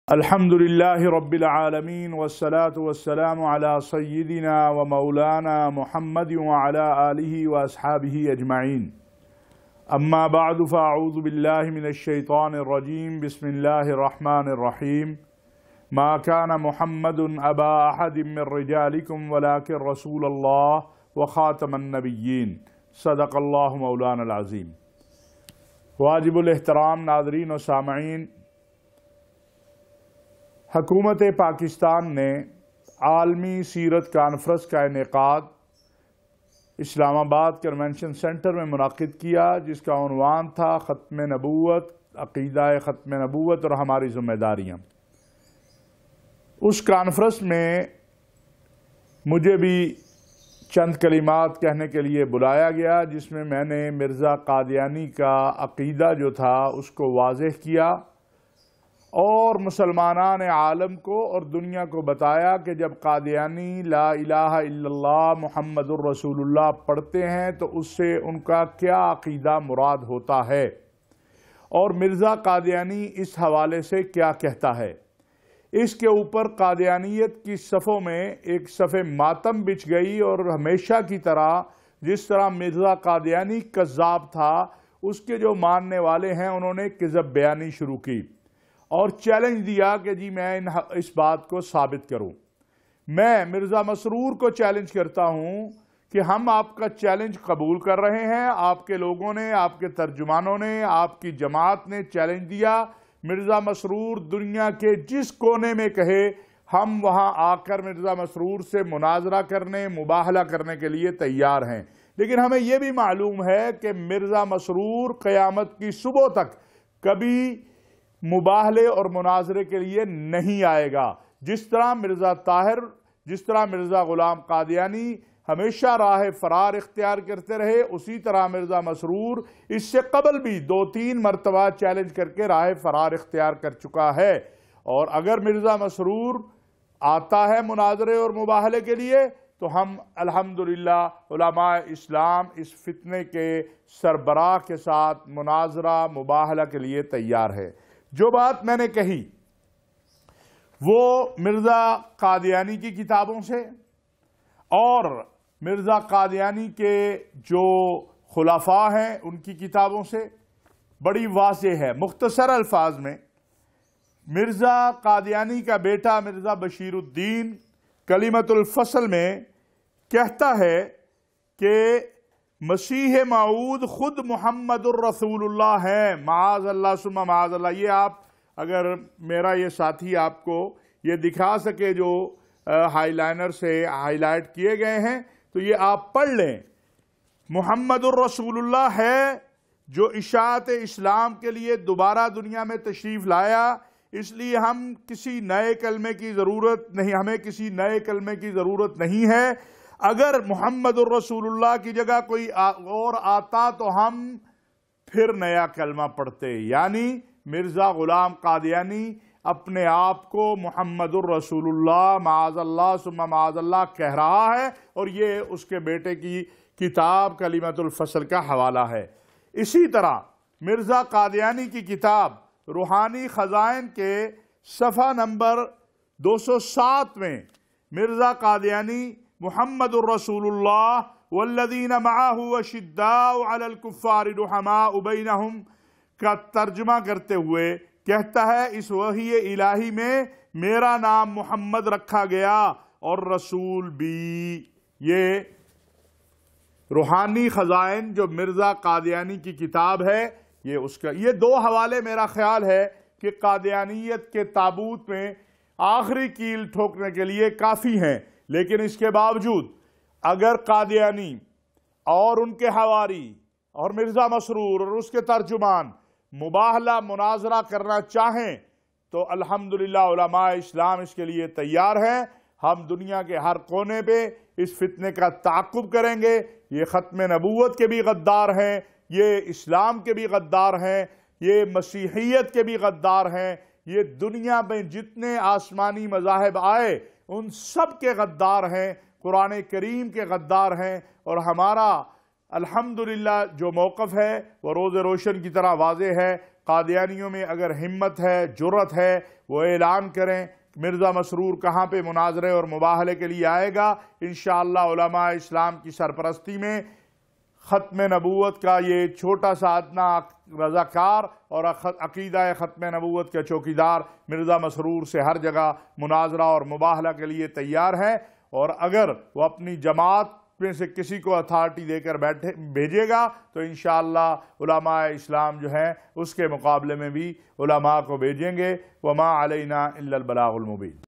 الحمدللہ رب العالمین والصلاة والسلام علی سیدنا و مولانا محمد وعلی آلہ واصحابہ اجمعین اما بعد فاعوذ باللہ من الشیطان الرجیم بسم اللہ الرحمن الرحیم ما كان محمد ابا احد من رجالکم ولکن رسول اللہ وخاتم النبیین صدق اللہ مولانا العظیم۔ واجب الاحترام ناظرین و سامعین، حکومت پاکستان نے عالمی سیرت کانفرنس کا انعقاد اسلام آباد کنونشن سینٹر میں منعقد کیا، جس کا عنوان تھا ختم نبوت، عقیدہ ختم نبوت اور ہماری ذمہ داریاں۔ اس کانفرنس میں مجھے بھی چند کلمات کہنے کے لیے بلایا گیا، جس میں میں نے مرزا قادیانی کا عقیدہ جو تھا اس کو واضح کیا اور مسلمانان عالم کو اور دنیا کو بتایا کہ جب قادیانی لا الہ الا اللہ محمد الرسول اللہ پڑھتے ہیں تو اس سے ان کا کیا عقیدہ مراد ہوتا ہے، اور مرزا قادیانی اس حوالے سے کیا کہتا ہے۔ اس کے اوپر قادیانیت کی صفوں میں ایک صف ماتم بچھ گئی، اور ہمیشہ کی طرح جس طرح مرزا قادیانی کذاب تھا، اس کے جو ماننے والے ہیں انہوں نے کذب بیانی شروع کی اور چیلنج دیا کہ جی میں اس بات کو ثابت کروں۔ میں مرزا مسرور کو چیلنج کرتا ہوں کہ ہم آپ کا چیلنج قبول کر رہے ہیں۔ آپ کے لوگوں نے، آپ کے ترجمانوں نے، آپ کی جماعت نے چیلنج دیا، مرزا مسرور دنیا کے جس کونے میں کہے ہم وہاں آ کر مرزا مسرور سے مناظرہ کرنے، مباہلہ کرنے کے لیے تیار ہیں۔ لیکن ہمیں یہ بھی معلوم ہے کہ مرزا مسرور قیامت کی صبح تک کبھی مباہلے اور مناظرے کے لیے نہیں آئے گا۔ جس طرح مرزا طاہر، جس طرح مرزا غلام قادیانی ہمیشہ راہ فرار اختیار کرتے رہے، اسی طرح مرزا مسرور اس سے قبل بھی 2-3 مرتبہ چیلنج کر کے راہ فرار اختیار کر چکا ہے۔ اور اگر مرزا مسرور آتا ہے مناظرے اور مباہلے کے لیے تو ہم الحمدللہ علماء اسلام اس فتنے کے سربراہ کے ساتھ مناظرہ مباہلہ کے لیے تیار ہے۔ جو بات میں نے کہی وہ مرزا قادیانی کی کتابوں سے اور مرزا قادیانی کے جو خلفاء ہیں ان کی کتابوں سے بڑی واضح ہے۔ مختصر الفاظ میں مرزا قادیانی کا بیٹا مرزا بشیر الدین کلمۃ الفصل میں کہتا ہے کہ مسیح موعود خود محمد الرسول اللہ ہے، معاذ اللہ ثم معاذ اللہ۔ یہ آپ اگر میرا یہ ساتھی آپ کو یہ دکھا سکے جو ہائی لائنر سے ہائی لائٹ کیے گئے ہیں تو یہ آپ پڑھ لیں۔ محمد الرسول اللہ ہے جو اشاعت اسلام کے لیے دوبارہ دنیا میں تشریف لایا، اس لیے ہمیں کسی نئے کلمے کی ضرورت نہیں ہے۔ اگر محمد الرسول اللہ کی جگہ کوئی اور آتا تو ہم پھر نیا کلمہ پڑھتے، یعنی مرزا غلام قادیانی اپنے آپ کو محمد الرسول اللہ معاذ اللہ ثم معاذ اللہ کہہ رہا ہے، اور یہ اس کے بیٹے کی کتاب کلمۃ الفصل کا حوالہ ہے۔ اسی طرح مرزا قادیانی کی کتاب روحانی خزائن کے صفحہ نمبر 207 میں مرزا قادیانی محمد الرسول اللہ والذین معہ اشداء علی الکفار رحماء بینہم کا ترجمہ کرتے ہوئے کہتا ہے اس وحی الہی میں میرا نام محمد رکھا گیا اور رسول بھی۔ یہ روحانی خزائن جو مرزا قادیانی کی کتاب ہے، یہ 2 حوالے میرا خیال ہے کہ قادیانیت کے تابوت میں آخری کیل ٹھوکنے کے لیے کافی ہیں۔ لیکن اس کے باوجود اگر قادیانی اور ان کے حواری اور مرزا مسرور اور اس کے ترجمان مباہلہ مناظرہ کرنا چاہیں تو الحمدللہ علماء اسلام اس کے لیے تیار ہیں۔ ہم دنیا کے ہر کونے پہ اس فتنے کا تعاقب کریں گے۔ یہ ختم نبوت کے بھی غدار ہیں، یہ اسلام کے بھی غدار ہیں، یہ مسیحیت کے بھی غدار ہیں، یہ دنیا میں جتنے آسمانی مذاہب آئے ان سب کے غدار ہیں، قرآن کریم کے غدار ہیں۔ اور ہمارا الحمدللہ جو موقف ہے وہ روز روشن کی طرح واضح ہے۔ قادیانیوں میں اگر ہمت ہے، جرت ہے، وہ اعلان کریں مرزا مسرور کہاں پہ مناظرے اور مباہلے کے لیے آئے گا۔ انشاءاللہ علماء اسلام کی سرپرستی میں ختم نبوت کا یہ چھوٹا سا ادنا رضاکار اور عقیدہ ختم نبوت کے چوکیدار مرزا مسرور سے ہر جگہ مناظرہ اور مباہلہ کے لیے تیار ہے، اور اگر وہ اپنی جماعت میں سے کسی کو اتھارٹی دے کر بھیجے گا تو انشاءاللہ علماء اسلام جو ہیں اس کے مقابلے میں بھی علماء کو بھیجیں گے۔ وما علینا الا البلاغ المبین۔